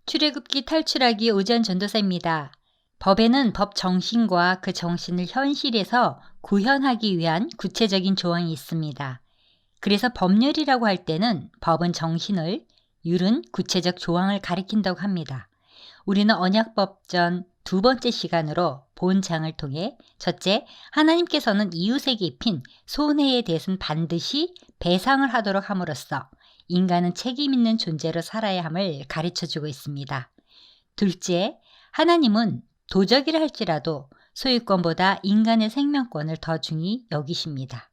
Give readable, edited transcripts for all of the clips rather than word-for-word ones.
출애굽기 탈출하기 오전 전도사입니다. 법에는 법 정신과 그 정신을 현실에서 구현하기 위한 구체적인 조항이 있습니다. 그래서 법률이라고 할 때는 법은 정신을, 율은 구체적 조항을 가리킨다고 합니다. 우리는 언약법전 두 번째 시간으로 본 장을 통해 첫째, 하나님께서는 이웃에게 입힌 손해에 대해서는 반드시 배상을 하도록 함으로써 인간은 책임 있는 존재로 살아야 함을 가르쳐주고 있습니다. 둘째, 하나님은 도적이라 할지라도 소유권보다 인간의 생명권을 더 중히 여기십니다.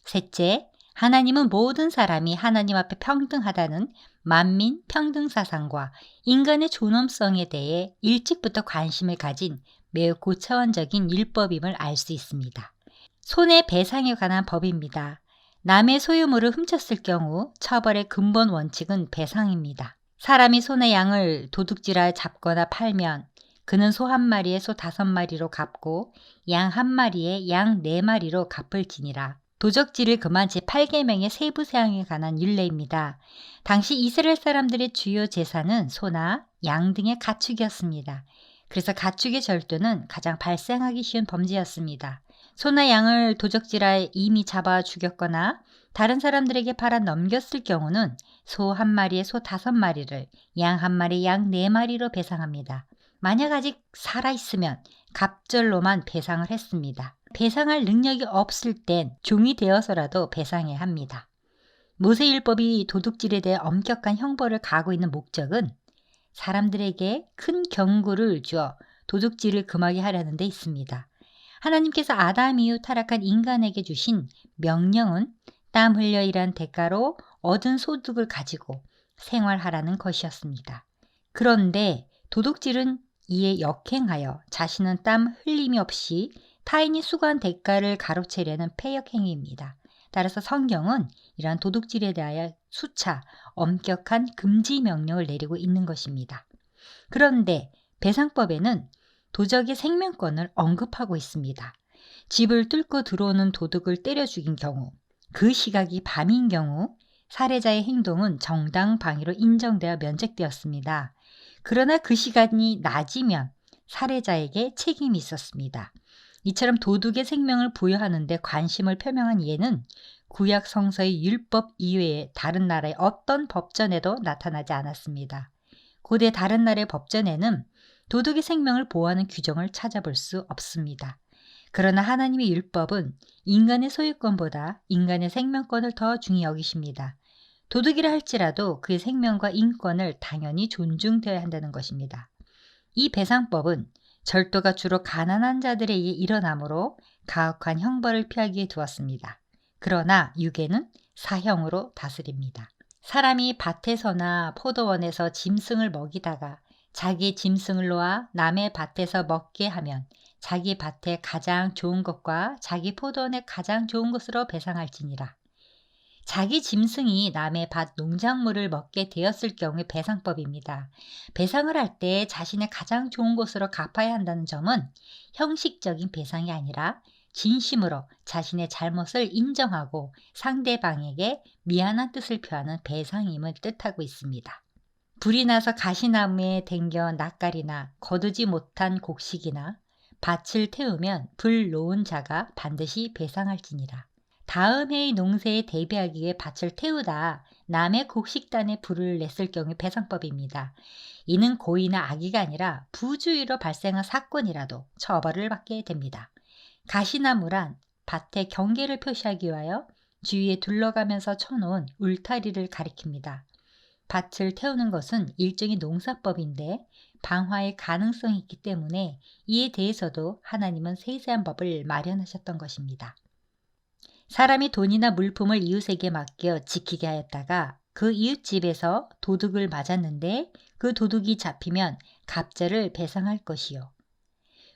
셋째, 하나님은 모든 사람이 하나님 앞에 평등하다는 만민 평등 사상과 인간의 존엄성에 대해 일찍부터 관심을 가진 매우 고차원적인 율법임을 알 수 있습니다. 손해배상에 관한 법입니다. 남의 소유물을 훔쳤을 경우 처벌의 근본 원칙은 배상입니다. 사람이 소의 양을 도둑질하여 잡거나 팔면 그는 소 한 마리에 소 5마리로 갚고 양 한 마리에 양 4마리로 갚을지니라. 도적질을 금한 제8계명의 세부 사항에 관한 율례입니다. 당시 이스라엘 사람들의 주요 제사는 소나 양 등의 가축이었습니다. 그래서 가축의 절도는 가장 발생하기 쉬운 범죄였습니다. 소나 양을 도적질하여 이미 잡아 죽였거나 다른 사람들에게 팔아 넘겼을 경우는 소 한 마리에 소 5마리를, 양 한 마리에 양 4마리로 배상합니다. 만약 아직 살아있으면 갑절로만 배상을 했습니다. 배상할 능력이 없을 땐 종이 되어서라도 배상해야 합니다. 모세율법이 도둑질에 대해 엄격한 형벌을 가하고 있는 목적은 사람들에게 큰 경고를 주어 도둑질을 금하게 하려는 데 있습니다. 하나님께서 아담 이후 타락한 인간에게 주신 명령은 땀 흘려 일한 대가로 얻은 소득을 가지고 생활하라는 것이었습니다. 그런데 도둑질은 이에 역행하여 자신은 땀 흘림이 없이 타인이 수고한 대가를 가로채려는 패역 행위입니다. 따라서 성경은 이러한 도둑질에 대하여 수차 엄격한 금지 명령을 내리고 있는 것입니다. 그런데 배상법에는 도적의 생명권을 언급하고 있습니다. 집을 뚫고 들어오는 도둑을 때려 죽인 경우, 그 시각이 밤인 경우 살해자의 행동은 정당방위로 인정되어 면책되었습니다. 그러나 그 시간이 낮이면 살해자에게 책임이 있었습니다. 이처럼 도둑의 생명을 부여하는 데 관심을 표명한 예는 구약 성서의 율법 이외에 다른 나라의 어떤 법전에도 나타나지 않았습니다. 고대 다른 나라의 법전에는 도둑의 생명을 보호하는 규정을 찾아볼 수 없습니다. 그러나 하나님의 율법은 인간의 소유권보다 인간의 생명권을 더 중히 여기십니다. 도둑이라 할지라도 그의 생명과 인권을 당연히 존중되어야 한다는 것입니다. 이 배상법은 절도가 주로 가난한 자들에 의해 일어나므로 가혹한 형벌을 피하기 위해 두었습니다. 그러나 유괴는 사형으로 다스립니다. 사람이 밭에서나 포도원에서 짐승을 먹이다가 자기 짐승을 놓아 남의 밭에서 먹게 하면 자기 밭에 가장 좋은 것과 자기 포도원에 가장 좋은 것으로 배상할지니라. 자기 짐승이 남의 밭 농작물을 먹게 되었을 경우의 배상법입니다. 배상을 할 때 자신의 가장 좋은 것으로 갚아야 한다는 점은 형식적인 배상이 아니라 진심으로 자신의 잘못을 인정하고 상대방에게 미안한 뜻을 표하는 배상임을 뜻하고 있습니다. 불이 나서 가시나무에 댕겨 낯가리나 거두지 못한 곡식이나 밭을 태우면 불 놓은 자가 반드시 배상할지니라. 다음 해의 농사에 대비하기 위해 밭을 태우다 남의 곡식단에 불을 냈을 경우의 배상법입니다. 이는 고의나 악의가 아니라 부주의로 발생한 사건이라도 처벌을 받게 됩니다. 가시나무란 밭의 경계를 표시하기 위하여 주위에 둘러가면서 쳐놓은 울타리를 가리킵니다. 밭을 태우는 것은 일종의 농사법인데 방화의 가능성이 있기 때문에 이에 대해서도 하나님은 세세한 법을 마련하셨던 것입니다. 사람이 돈이나 물품을 이웃에게 맡겨 지키게 하였다가 그 이웃집에서 도둑을 맞았는데 그 도둑이 잡히면 갑절을 배상할 것이요.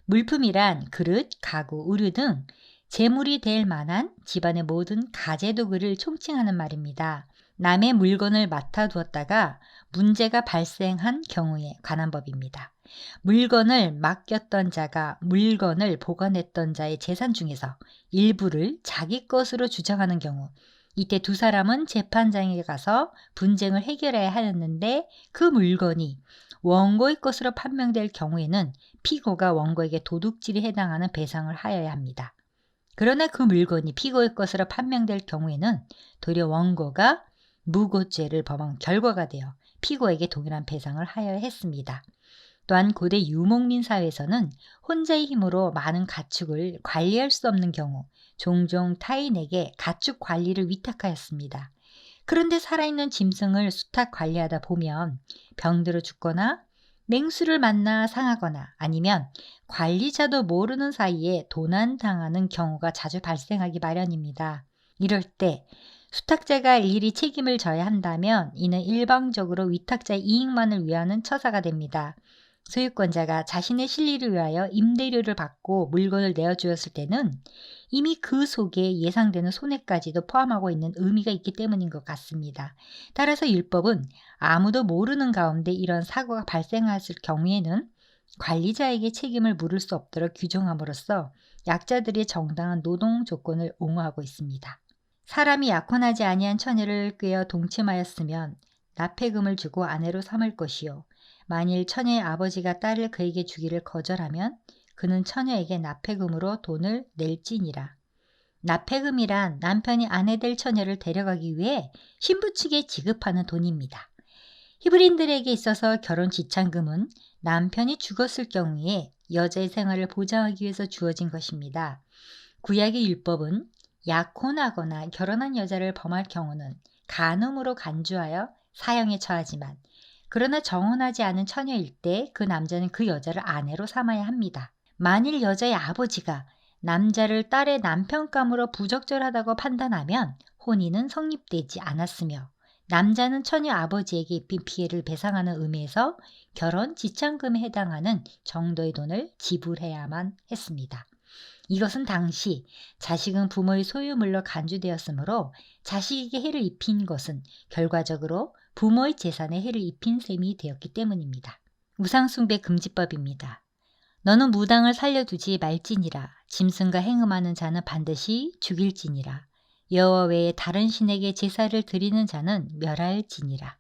물품이란 그릇, 가구, 의류 등 재물이 될 만한 집안의 모든 가재도구를 총칭하는 말입니다. 남의 물건을 맡아두었다가 문제가 발생한 경우에 관한 법입니다. 물건을 맡겼던 자가 물건을 보관했던 자의 재산 중에서 일부를 자기 것으로 주장하는 경우 이때 두 사람은 재판장에 가서 분쟁을 해결해야 하였는데 그 물건이 원고의 것으로 판명될 경우에는 피고가 원고에게 도둑질에 해당하는 배상을 하여야 합니다. 그러나 그 물건이 피고의 것으로 판명될 경우에는 도리어 원고가 무고죄를 범한 결과가 되어 피고에게 동일한 배상을 하여야 했습니다. 또한 고대 유목민 사회에서는 혼자의 힘으로 많은 가축을 관리할 수 없는 경우 종종 타인에게 가축 관리를 위탁하였습니다. 그런데 살아있는 짐승을 수탉 관리하다 보면 병들어 죽거나 맹수를 만나 상하거나 아니면 관리자도 모르는 사이에 도난당하는 경우가 자주 발생하기 마련입니다. 이럴 때 수탁자가 일일이 책임을 져야 한다면 이는 일방적으로 위탁자의 이익만을 위하는 처사가 됩니다. 소유권자가 자신의 실리를 위하여 임대료를 받고 물건을 내어주었을 때는 이미 그 속에 예상되는 손해까지도 포함하고 있는 의미가 있기 때문인 것 같습니다. 따라서 율법은 아무도 모르는 가운데 이런 사고가 발생했을 경우에는 관리자에게 책임을 물을 수 없도록 규정함으로써 약자들의 정당한 노동 조건을 옹호하고 있습니다. 사람이 약혼하지 아니한 처녀를 꾀어 동침하였으면 납폐금을 주고 아내로 삼을 것이요 만일 처녀의 아버지가 딸을 그에게 주기를 거절하면 그는 처녀에게 납폐금으로 돈을 낼지니라. 납폐금이란 남편이 아내 될 처녀를 데려가기 위해 신부 측에 지급하는 돈입니다. 히브리인들에게 있어서 결혼 지참금은 남편이 죽었을 경우에 여자의 생활을 보장하기 위해서 주어진 것입니다. 구약의 율법은 약혼하거나 결혼한 여자를 범할 경우는 간음으로 간주하여 사형에 처하지만 그러나 정혼하지 않은 처녀일 때 그 남자는 그 여자를 아내로 삼아야 합니다. 만일 여자의 아버지가 남자를 딸의 남편감으로 부적절하다고 판단하면 혼인은 성립되지 않았으며 남자는 처녀 아버지에게 입힌 피해를 배상하는 의미에서 결혼 지참금에 해당하는 정도의 돈을 지불해야만 했습니다. 이것은 당시 자식은 부모의 소유물로 간주되었으므로 자식에게 해를 입힌 것은 결과적으로 부모의 재산에 해를 입힌 셈이 되었기 때문입니다. 우상숭배 금지법입니다. 너는 무당을 살려두지 말지니라. 짐승과 행음하는 자는 반드시 죽일지니라. 여호와 외에 다른 신에게 제사를 드리는 자는 멸할지니라.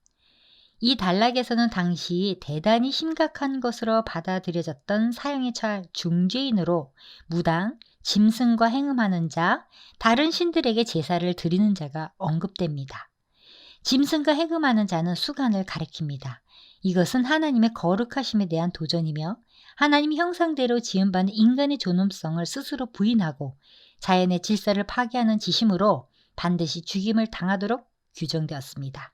이 단락에서는 당시 대단히 심각한 것으로 받아들여졌던 사형에 처할 중죄인으로 무당, 짐승과 행음하는 자, 다른 신들에게 제사를 드리는 자가 언급됩니다. 짐승과 행음하는 자는 수간을 가리킵니다. 이것은 하나님의 거룩하심에 대한 도전이며 하나님 형상대로 지음받은 인간의 존엄성을 스스로 부인하고 자연의 질서를 파괴하는 지심으로 반드시 죽임을 당하도록 규정되었습니다.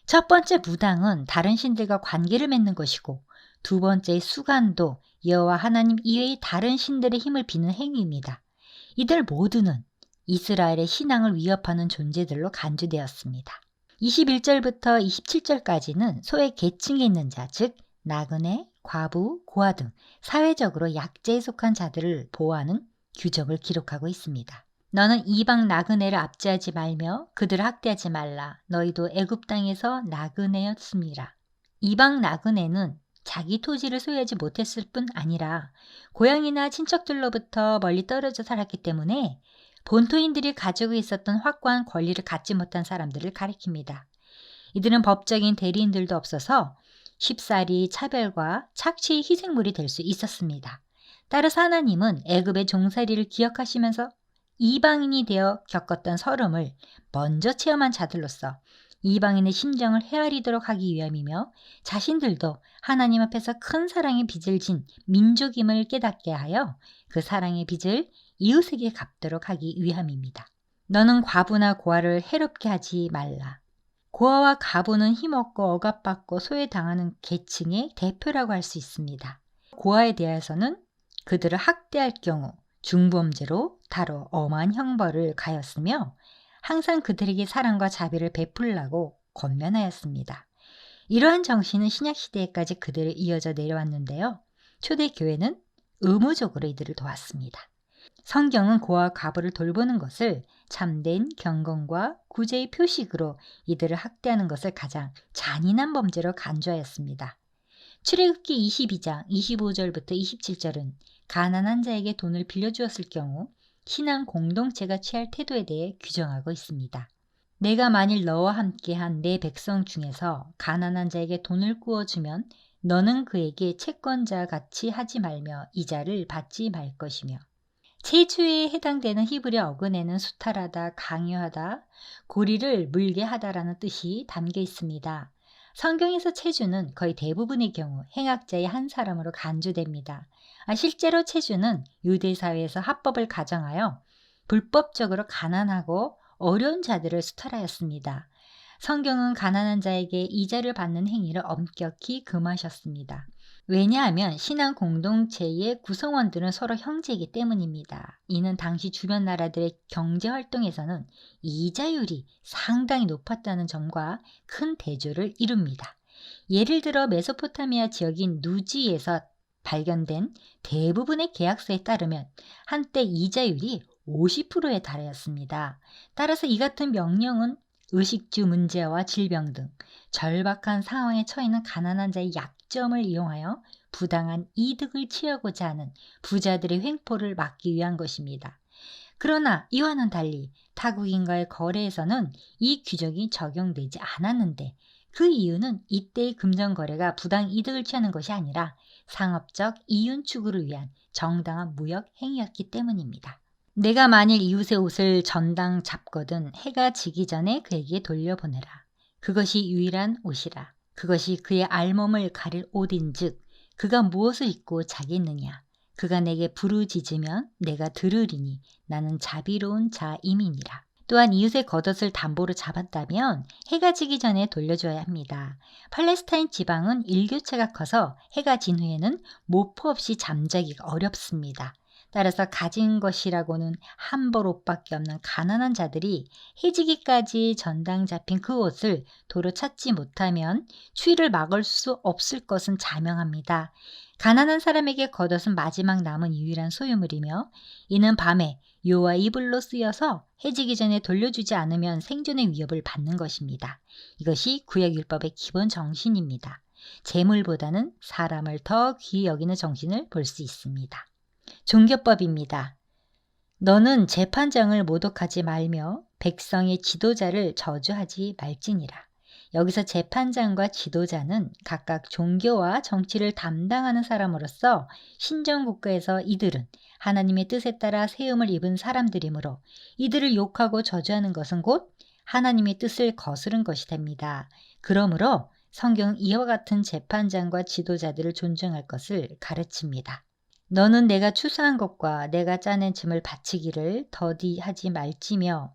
첫 번째 무당은 다른 신들과 관계를 맺는 것이고 두 번째 수간도 여호와 하나님 이외의 다른 신들의 힘을 비는 행위입니다. 이들 모두는 이스라엘의 신앙을 위협하는 존재들로 간주되었습니다. 21절부터 27절까지는 소외 계층에 있는 자, 즉 나그네, 과부, 고아 등 사회적으로 약자에 속한 자들을 보호하는 규정을 기록하고 있습니다. 너는 이방 나그네를 압제하지 말며 그들을 학대하지 말라. 너희도 애굽 땅에서 나그네였습니다. 이방 나그네는 자기 토지를 소유하지 못했을 뿐 아니라 고향이나 친척들로부터 멀리 떨어져 살았기 때문에 본토인들이 가지고 있었던 확고한 권리를 갖지 못한 사람들을 가리킵니다. 이들은 법적인 대리인들도 없어서 쉽사리 차별과 착취의 희생물이 될 수 있었습니다. 따라서 하나님은 애굽의 종살이를 기억하시면서 이방인이 되어 겪었던 서름을 먼저 체험한 자들로서 이방인의 심정을 헤아리도록 하기 위함이며 자신들도 하나님 앞에서 큰 사랑의 빚을 진 민족임을 깨닫게 하여 그 사랑의 빚을 이웃에게 갚도록 하기 위함입니다. 너는 과부나 고아를 해롭게 하지 말라. 고아와 과부는 힘없고 억압받고 소외당하는 계층의 대표라고 할 수 있습니다. 고아에 대해서는 그들을 학대할 경우 중범죄로 다뤄 엄한 형벌을 가했으며 항상 그들에게 사랑과 자비를 베풀라고 권면하였습니다. 이러한 정신은 신약시대에까지 그대로 이어져 내려왔는데요. 초대교회는 의무적으로 이들을 도왔습니다. 성경은 고아 과부를 돌보는 것을 참된 경건과 구제의 표식으로 이들을 학대하는 것을 가장 잔인한 범죄로 간주하였습니다. 출애굽기 22장 25절부터 27절은 가난한 자에게 돈을 빌려주었을 경우 신앙 공동체가 취할 태도에 대해 규정하고 있습니다. 내가 만일 너와 함께한 내 백성 중에서 가난한 자에게 돈을 구워주면 너는 그에게 채권자 같이 하지 말며 이자를 받지 말 것이며, 체주에 해당되는 히브리 어근에는 수탈하다, 강요하다, 고리를 물게 하다라는 뜻이 담겨 있습니다. 성경에서 체주는 거의 대부분의 경우 행악자의 한 사람으로 간주됩니다. 실제로 체주는 유대 사회에서 합법을 가정하여 불법적으로 가난하고 어려운 자들을 수탈하였습니다. 성경은 가난한 자에게 이자를 받는 행위를 엄격히 금하셨습니다. 왜냐하면 신앙 공동체의 구성원들은 서로 형제이기 때문입니다. 이는 당시 주변 나라들의 경제 활동에서는 이자율이 상당히 높았다는 점과 큰 대조를 이룹니다. 예를 들어 메소포타미아 지역인 누지에서 발견된 대부분의 계약서에 따르면 한때 이자율이 50%에 달하였습니다. 따라서 이 같은 명령은 의식주 문제와 질병 등 절박한 상황에 처해있는 가난한 자의 약점을 이용하여 부당한 이득을 취하고자 하는 부자들의 횡포를 막기 위한 것입니다. 그러나 이와는 달리 타국인과의 거래에서는 이 규정이 적용되지 않았는데, 그 이유는 이때의 금전거래가 부당 이득을 취하는 것이 아니라 상업적 이윤 추구를 위한 정당한 무역 행위였기 때문입니다. 내가 만일 이웃의 옷을 전당 잡거든 해가 지기 전에 그에게 돌려보내라. 그것이 유일한 옷이라. 그것이 그의 알몸을 가릴 옷인즉 그가 무엇을 입고 자겠느냐. 그가 내게 부르짖으면 내가 들으리니 나는 자비로운 자임이니라. 또한 이웃의 겉옷을 담보로 잡았다면 해가 지기 전에 돌려줘야 합니다. 팔레스타인 지방은 일교차가 커서 해가 진 후에는 모포 없이 잠자기가 어렵습니다. 따라서 가진 것이라고는 한 벌 옷밖에 없는 가난한 자들이 해지기까지 전당 잡힌 그 옷을 도로 찾지 못하면 추위를 막을 수 없을 것은 자명합니다. 가난한 사람에게 겉옷은 마지막 남은 유일한 소유물이며, 이는 밤에 요와 이불로 쓰여서 해지기 전에 돌려주지 않으면 생존의 위협을 받는 것입니다. 이것이 구약율법의 기본 정신입니다. 재물보다는 사람을 더 귀히 여기는 정신을 볼 수 있습니다. 종교법입니다. 너는 재판장을 모독하지 말며 백성의 지도자를 저주하지 말지니라. 여기서 재판장과 지도자는 각각 종교와 정치를 담당하는 사람으로서 신정국가에서 이들은 하나님의 뜻에 따라 세움을 입은 사람들이므로 이들을 욕하고 저주하는 것은 곧 하나님의 뜻을 거스른 것이 됩니다. 그러므로 성경은 이와 같은 재판장과 지도자들을 존중할 것을 가르칩니다. 너는 내가 추수한 것과 내가 짜낸 짐을 바치기를 더디하지 말지며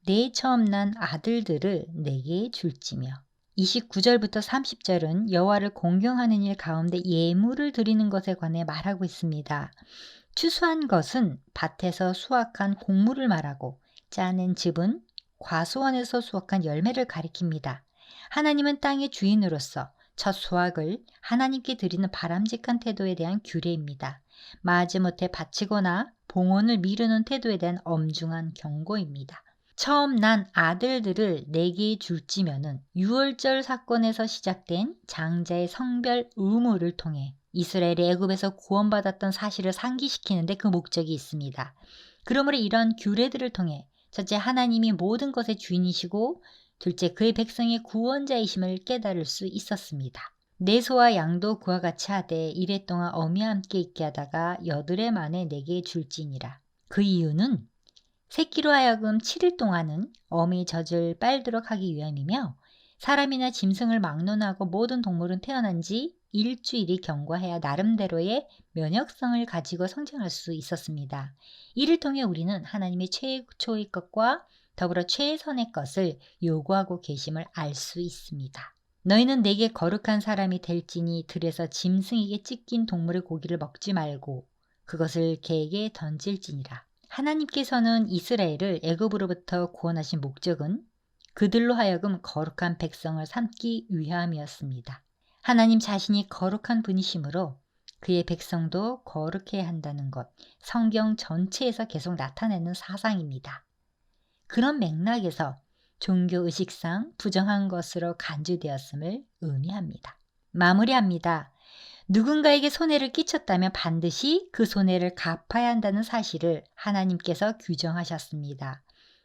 내 처음 난 아들들을 내게 줄지며. 29절부터 30절은 여호와를 공경하는 일 가운데 예물을 드리는 것에 관해 말하고 있습니다. 추수한 것은 밭에서 수확한 곡물을 말하고, 짜낸 즙은 과수원에서 수확한 열매를 가리킵니다. 하나님은 땅의 주인으로서 첫 수확을 하나님께 드리는 바람직한 태도에 대한 규례입니다. 마지못해 바치거나 봉헌을 미루는 태도에 대한 엄중한 경고입니다. 처음 난 아들들을 내게 줄지면은 6월절 사건에서 시작된 장자의 성별 의무를 통해 이스라엘이 애굽에서 구원받았던 사실을 상기시키는데 그 목적이 있습니다. 그러므로 이런 규례들을 통해 첫째, 하나님이 모든 것의 주인이시고, 둘째, 그의 백성의 구원자이심을 깨달을 수 있었습니다. 내 소와 양도 그와 같이 하되 이레 동안 어미와 함께 있게 하다가 여드레 만에 내게 줄지니라. 그 이유는 새끼로 하여금 7일 동안은 어미의 젖을 빨도록 하기 위함이며, 사람이나 짐승을 막론하고 모든 동물은 태어난 지 일주일이 경과해야 나름대로의 면역성을 가지고 성장할 수 있었습니다. 이를 통해 우리는 하나님의 최초의 것과 더불어 최선의 것을 요구하고 계심을 알 수 있습니다. 너희는 내게 거룩한 사람이 될지니 들에서 짐승에게 찢긴 동물의 고기를 먹지 말고 그것을 개에게 던질지니라. 하나님께서는 이스라엘을 애굽으로부터 구원하신 목적은 그들로 하여금 거룩한 백성을 삼기 위함이었습니다. 하나님 자신이 거룩한 분이시므로 그의 백성도 거룩해야 한다는 것, 성경 전체에서 계속 나타내는 사상입니다. 그런 맥락에서 종교의식상 부정한 것으로 간주되었음을 의미합니다. 마무리합니다. 누군가에게 손해를 끼쳤다면 반드시 그 손해를 갚아야 한다는 사실을 하나님께서 규정하셨습니다.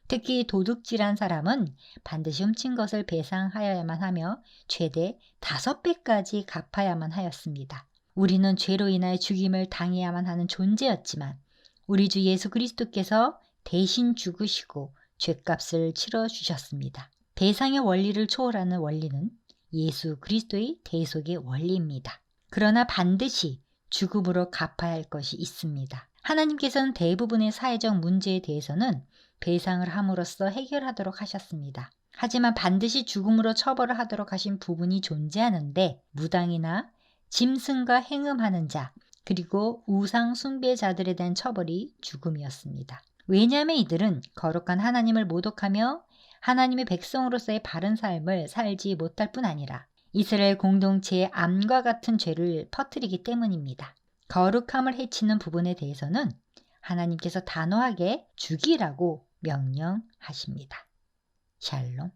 특히 도둑질한 사람은 반드시 훔친 것을 배상하여야만 하며 최대 5배까지 갚아야만 하였습니다. 우리는 죄로 인하여 죽임을 당해야만 하는 존재였지만 우리 주 예수 그리스도께서 대신 죽으시고 죄값을 치러주셨습니다. 배상의 원리를 초월하는 원리는 예수 그리스도의 대속의 원리입니다. 그러나 반드시 죽음으로 갚아야 할 것이 있습니다. 하나님께서는 대부분의 사회적 문제에 대해서는 배상을 함으로써 해결하도록 하셨습니다. 하지만 반드시 죽음으로 처벌을 하도록 하신 부분이 존재하는데 무당이나 짐승과 행음하는 자 그리고 우상 숭배자들에 대한 처벌이 죽음이었습니다. 왜냐하면 이들은 거룩한 하나님을 모독하며 하나님의 백성으로서의 바른 삶을 살지 못할 뿐 아니라 이스라엘 공동체의 암과 같은 죄를 퍼뜨리기 때문입니다. 거룩함을 해치는 부분에 대해서는 하나님께서 단호하게 죽이라고 명령하십니다. 샬롬.